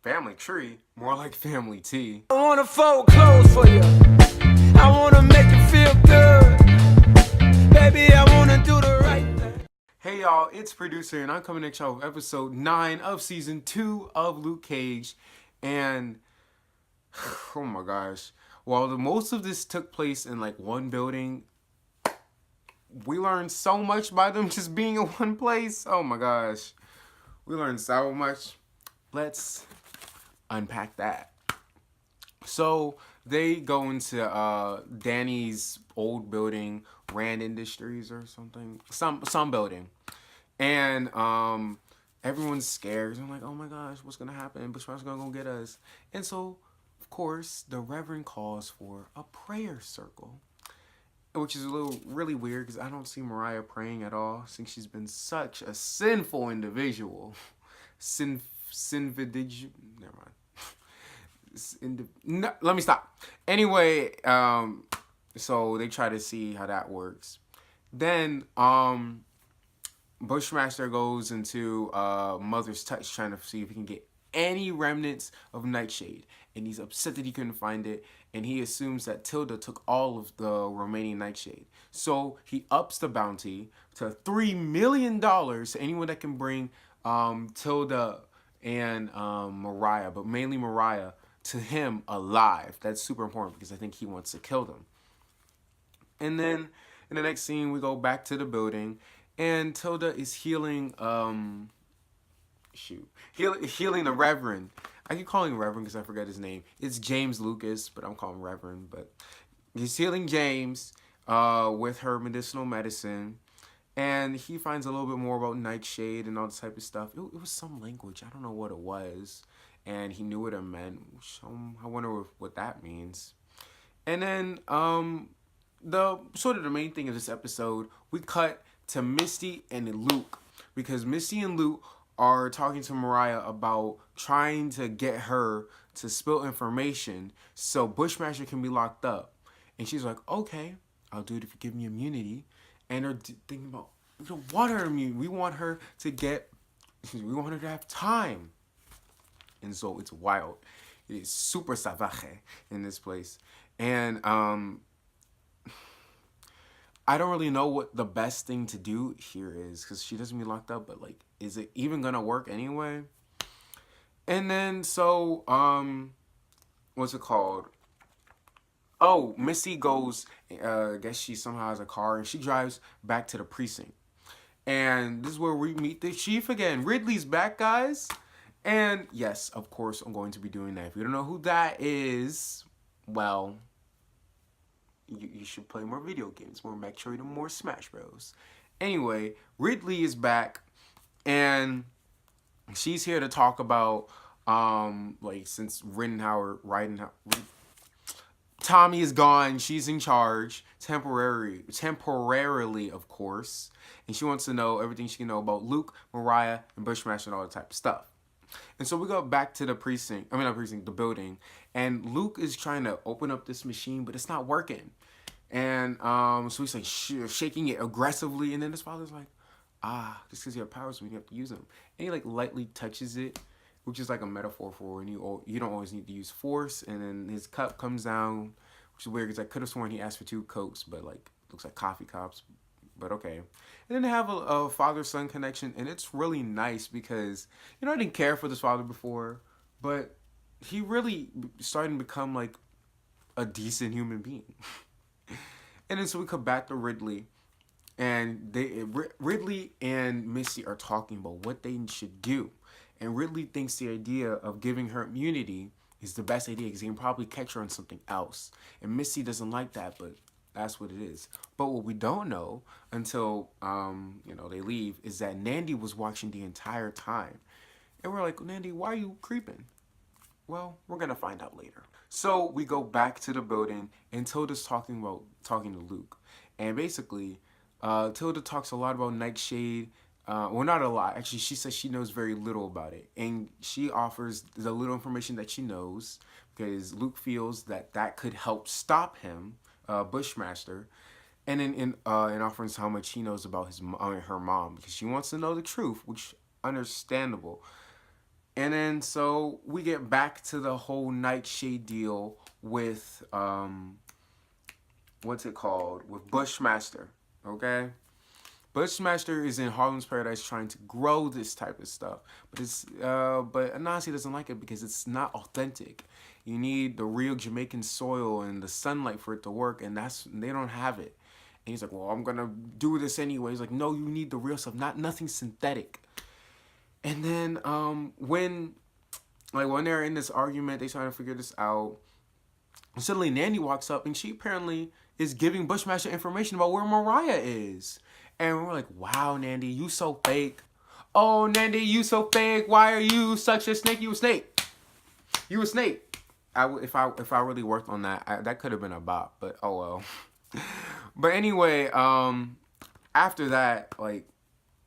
Family tree? More like family tea. I wanna fold clothes for you. I wanna make you feel good. Baby, I wanna do the right thing. Hey y'all, it's Producer and I'm coming at y'all with episode 9 of season 2 of Luke Cage. And oh my gosh, while most of this took place in like one building, we learned so much by them just being in one place. Oh my gosh, we learned so much. Let's unpack that. So they go into Danny's old building, Rand Industries or something, some building, and everyone's scared. I'm like, oh my gosh, what's gonna happen? Bushwhack's gonna go get us. And so, of course, the Reverend calls for a prayer circle, which is really weird because I don't see Mariah praying at all since she's been such a sinful individual. Sinvidig. Never mind. No, let me stop. Anyway, so they try to see how that works. Then Bushmaster goes into Mother's Touch trying to see if he can get any remnants of Nightshade, and he's upset that he couldn't find it, and he assumes that Tilda took all of the remaining Nightshade. So he ups the bounty to $3 million to anyone that can bring Tilda and Mariah, but mainly Mariah, to him alive. That's super important because I think he wants to kill them. And then in the next scene, we go back to the building, and Tilda is healing. Healing the Reverend. I keep calling him Reverend because I forget his name. It's James Lucas, but I'm calling him Reverend. But he's healing James with her medicinal medicine. And he finds a little bit more about Nightshade and all this type of stuff. It was some language. I don't know what it was. And he knew what it meant. I wonder what that means. And then the main thing of this episode, we cut to Misty and Luke. Because Misty and Luke are talking to Mariah about trying to get her to spill information so Bushmaster can be locked up. And she's like, okay, I'll do it if you give me immunity. And they're thinking about, we don't want her immune. We want her to have time. And so it's wild. It is super salvaje in this place. And I don't really know what the best thing to do here is because she doesn't be locked up, but like, is it even gonna work anyway? And then so what's it called? Oh, Missy goes, I guess she somehow has a car, and she drives back to the precinct. And this is where we meet the chief again. Ridley's back, guys. And yes, of course, I'm going to be doing that. If you don't know who that is, well, you should play more video games, more Metroid, and more Smash Bros. Anyway, Ridley is back, and she's here to talk about, like, since Tommy is gone, she's in charge, temporarily, of course, and she wants to know everything she can know about Luke, Mariah, and Bushmaster, and all that type of stuff. And so we go back to the the building, and Luke is trying to open up this machine, but it's not working. And so he's like shaking it aggressively, and then his father's like, just because you have powers, we have to use them. And he like lightly touches it, which is like a metaphor for when you don't always need to use force. And then his cup comes down, which is weird because I could have sworn he asked for 2 Cokes, but like looks like coffee cups. But okay. And then they have a father-son connection, and it's really nice because, I didn't care for this father before, but he really started to become like a decent human being. And then so we come back to Ridley, and Ridley and Missy are talking about what they should do. And Ridley thinks the idea of giving her immunity is the best idea because he can probably catch her on something else. And Missy doesn't like that, but that's what it is. But what we don't know until, they leave is that Nandi was watching the entire time. And we're like, Nandi, why are you creeping? Well, we're going to find out later. So we go back to the building, and Tilda's talking to Luke. And basically, Tilda talks a lot about Nightshade. Well, not a lot. Actually, she says she knows very little about it. And she offers the little information that she knows because Luke feels that could help stop him, Bushmaster. And then in offers how much he knows about her mom because she wants to know the truth, which understandable. And then so we get back to the whole Nightshade deal with what's it called? With Bushmaster. Okay? Bushmaster is in Harlem's Paradise trying to grow this type of stuff. But Anansi doesn't like it because it's not authentic. You need the real Jamaican soil and the sunlight for it to work, and they don't have it. And he's like, well, I'm gonna do this anyway. He's like, no, you need the real stuff, nothing synthetic. And then when they're in this argument, they trying to figure this out. Suddenly, Nandi walks up, and she apparently is giving Bushmaster information about where Mariah is. And we're like, wow, Nandi, you so fake. Oh, Nandi, you so fake. Why are you such a snake? You a snake. You a snake. If I really worked on that, that could have been a bop. But oh well. But anyway, after that, like,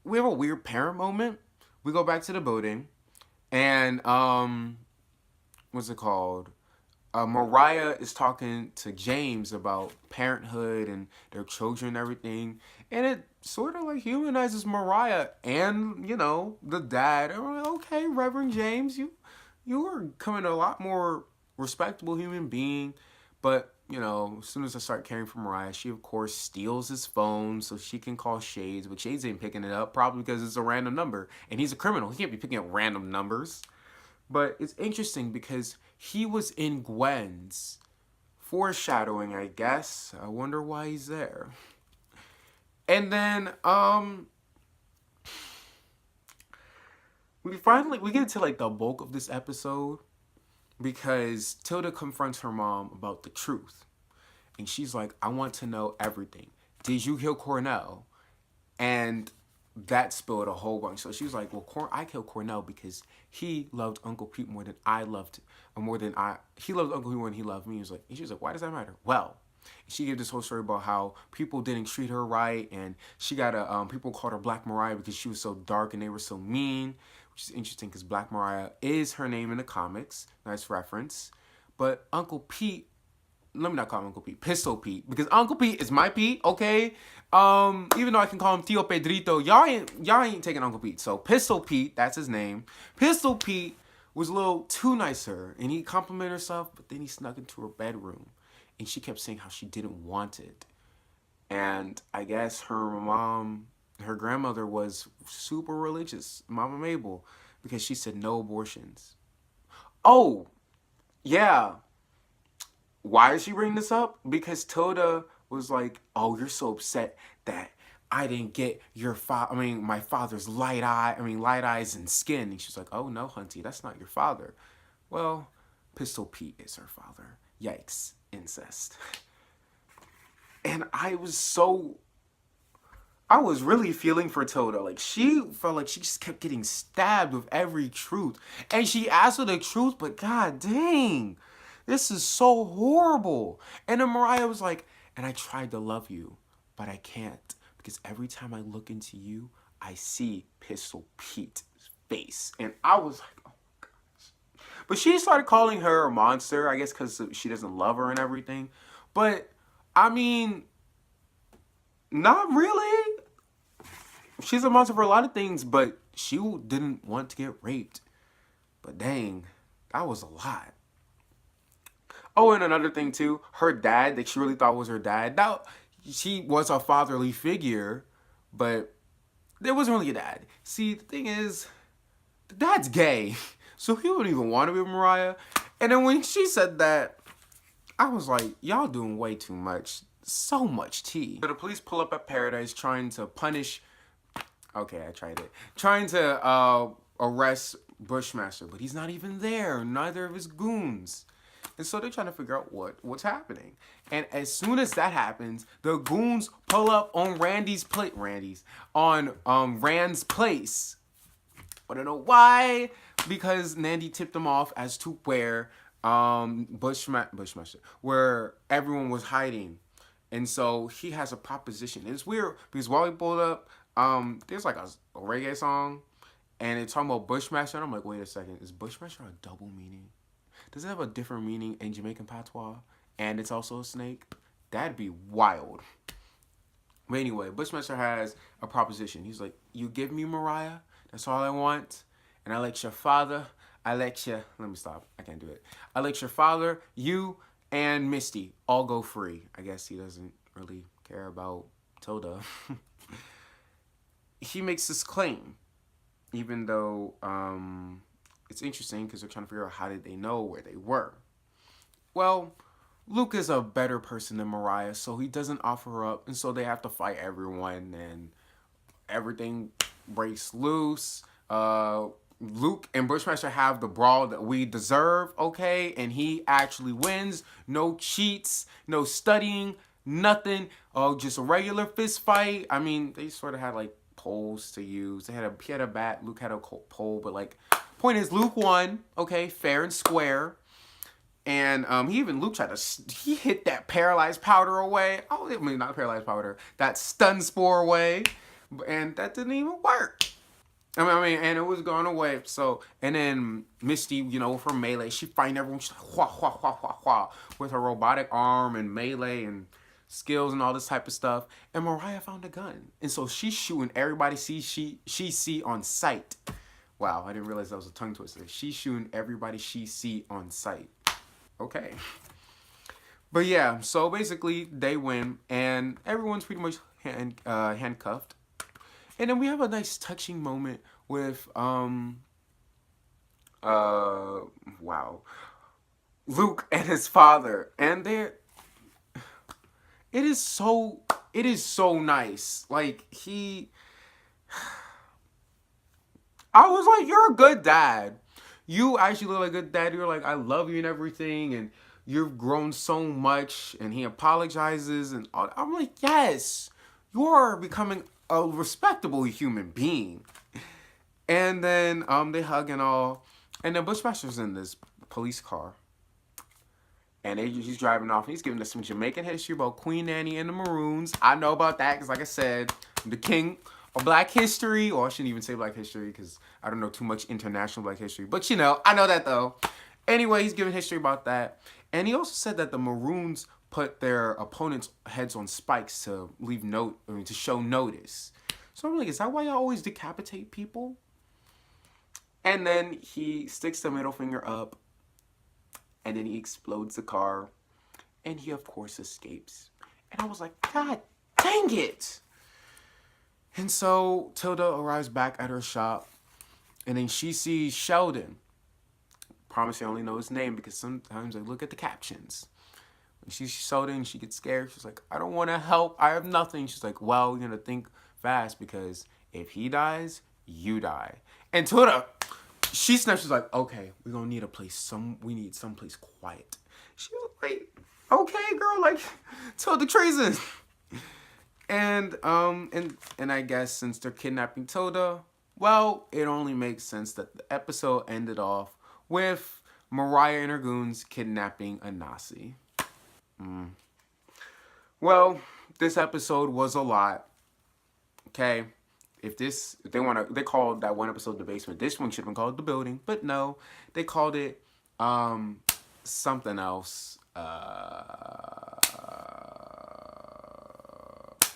we have a weird parent moment. We go back to the building, and what's it called? Mariah is talking to James about parenthood and their children and everything, and it sort of like humanizes Mariah and the dad. And we're like, okay, Reverend James, you are becoming a lot more respectable human being. But as soon as I start caring for Mariah, she of course steals his phone so she can call Shades, but Shades ain't picking it up, probably because it's a random number, and he's a criminal. He can't be picking up random numbers. But it's interesting because he was in Gwen's. Foreshadowing, I guess. I wonder why he's there. And then, we get to like the bulk of this episode because Tilda confronts her mom about the truth. And she's like, I want to know everything. Did you kill Cornell? And that spilled a whole bunch. So she was like, well, I killed Cornell because he loved Uncle Pete more than he loved Uncle Pete more than he loved me. And she was like, why does that matter? Well, she gave this whole story about how people didn't treat her right, and she got people called her Black Mariah because she was so dark and they were so mean, which is interesting because Black Mariah is her name in the comics. Nice reference. But Uncle Pete, let me not call him Uncle Pete, Pistol Pete, because Uncle Pete is my Pete, okay? Even though I can call him Tio Pedrito, y'all ain't taking Uncle Pete. So Pistol Pete, that's his name. Pistol Pete was a little too nice to her, and he complimented herself, but then he snuck into her bedroom, and she kept saying how she didn't want it. And I guess her grandmother was super religious, Mama Mabel, because she said no abortions. Oh, yeah. Why is she bringing this up? Because Tilda was like, oh, you're so upset that I didn't get my father's light eyes and skin. And she's like, oh, no, hunty, that's not your father. Well, Pistol Pete is her father. Yikes. Incest. And I was really feeling for Tilda. Like, she felt like she just kept getting stabbed with every truth. And she asked for the truth, but god dang. This is so horrible. And then Mariah was like, and I tried to love you, but I can't. Because every time I look into you, I see Pistol Pete's face. And I was like, oh my gosh. But she started calling her a monster, I guess because she doesn't love her and everything. But, I mean, not really. She's a monster for a lot of things, but she didn't want to get raped. But dang, that was a lot. Oh, and another thing too, her dad that she really thought was her dad. Now, she was a fatherly figure, but there wasn't really a dad. See, the thing is, the dad's gay, so he wouldn't even want to be with Mariah. And then when she said that, I was like, y'all doing way too much. So much tea. So the police pull up at Paradise trying to punish... Okay, I tried it. Trying to arrest Bushmaster, but he's not even there. Neither of his goons. And so they're trying to figure out what's happening. And as soon as that happens, the goons pull up on Rand's place. I don't know why. Because Nandi tipped them off as to where Bushmaster, where everyone was hiding. And so he has a proposition. And it's weird because while he pulled up, there's like a reggae song, and it's talking about Bushmaster. And I'm like, wait a second, is Bushmaster a double meaning? Does it have a different meaning in Jamaican patois? And it's also a snake? That'd be wild. But anyway, Bushmaster has a proposition. He's like, you give me Mariah, that's all I want, and I let your father Alexia, let me stop. I can't do it. I let your father, you, and Misty all go free. I guess he doesn't really care about Tilda. He makes this claim, even though it's interesting because they're trying to figure out how did they know where they were. Well, Luke is a better person than Mariah, so he doesn't offer her up, and so they have to fight everyone, and everything breaks loose. Luke and Bushmaster have the brawl that we deserve, okay? And he actually wins. No cheats, no studying, nothing. Oh, just a regular fist fight. I mean, they sort of had like poles to use. He had a bat. Luke had a pole, but like, point is, Luke won, okay, fair and square. And Luke tried to, he hit that paralyzed powder away. Oh, I mean, not paralyzed powder, that stun spore away. And that didn't even work. I mean, and it was going away. So, and then Misty, for melee, she fighting everyone. She's like, wha, wha, wha, wha, wha, with her robotic arm and melee and skills and all this type of stuff. And Mariah found a gun. And so she's shooting everybody she see on sight. Wow, I didn't realize that was a tongue twister. She's shooting everybody she see on sight. Okay. But yeah, so basically they win and everyone's pretty much handcuffed. And then we have a nice touching moment with Luke and his father. And it is so nice. Like I was like, you're a good dad. You actually look like a good dad. You're like, I love you and everything, and you've grown so much. And he apologizes and all. I'm like, yes, you're becoming a respectable human being. And then they hug and all. And then Bushmaster's in this police car. And he's driving off. He's giving us some Jamaican history about Queen Annie and the Maroons. I know about that because, like I said, I'm the king of Black history. Or I shouldn't even say Black history because I don't know too much international Black history. But, I know that, though. Anyway, he's giving history about that. And he also said that the Maroons put their opponents' heads on spikes to to show notice. So I'm like, is that why y'all always decapitate people? And then he sticks the middle finger up, and then he explodes the car, and he of course escapes. And I was like, God dang it! And so Tilda arrives back at her shop, and then she sees Sheldon. Promise I only know his name because sometimes I look at the captions. She's Sheldon, she gets scared. She's like, I don't want to help. I have nothing. She's like, well, you're going to think fast because if he dies, you die. And Tilda, she snaps. She's like, okay, we're going to need a place. We need someplace quiet. She was like, okay, girl, like, Tilda treason. And I guess since they're kidnapping Tilda, well, it only makes sense that the episode ended off with Mariah and her goons kidnapping Anansi. Well, this episode was a lot. Okay, if they called that one episode The Basement. This one should have been called The Building, but no, they called it something else.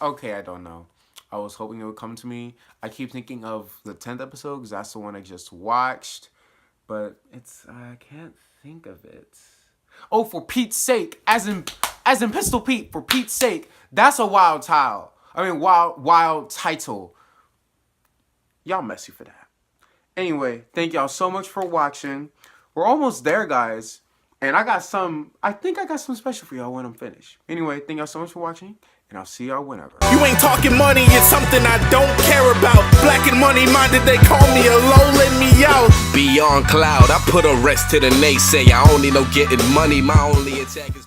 Okay, I don't know. I was hoping it would come to me. I keep thinking of the 10th episode because that's the one I just watched, but I can't think of it. Oh, for Pete's sake, as in Pistol Pete, for Pete's sake, that's a wild title. Wild title. Y'all messy for that. Anyway, thank y'all so much for watching. We're almost there, guys. And I think I got some special for y'all when I'm finished. Anyway, thank y'all so much for watching, and I'll see y'all whenever. You ain't talking money, it's something I don't care about. Black and money minded, they call me a low, let me out. Beyond cloud, I put a rest to the naysay. I only know getting money, my only attack is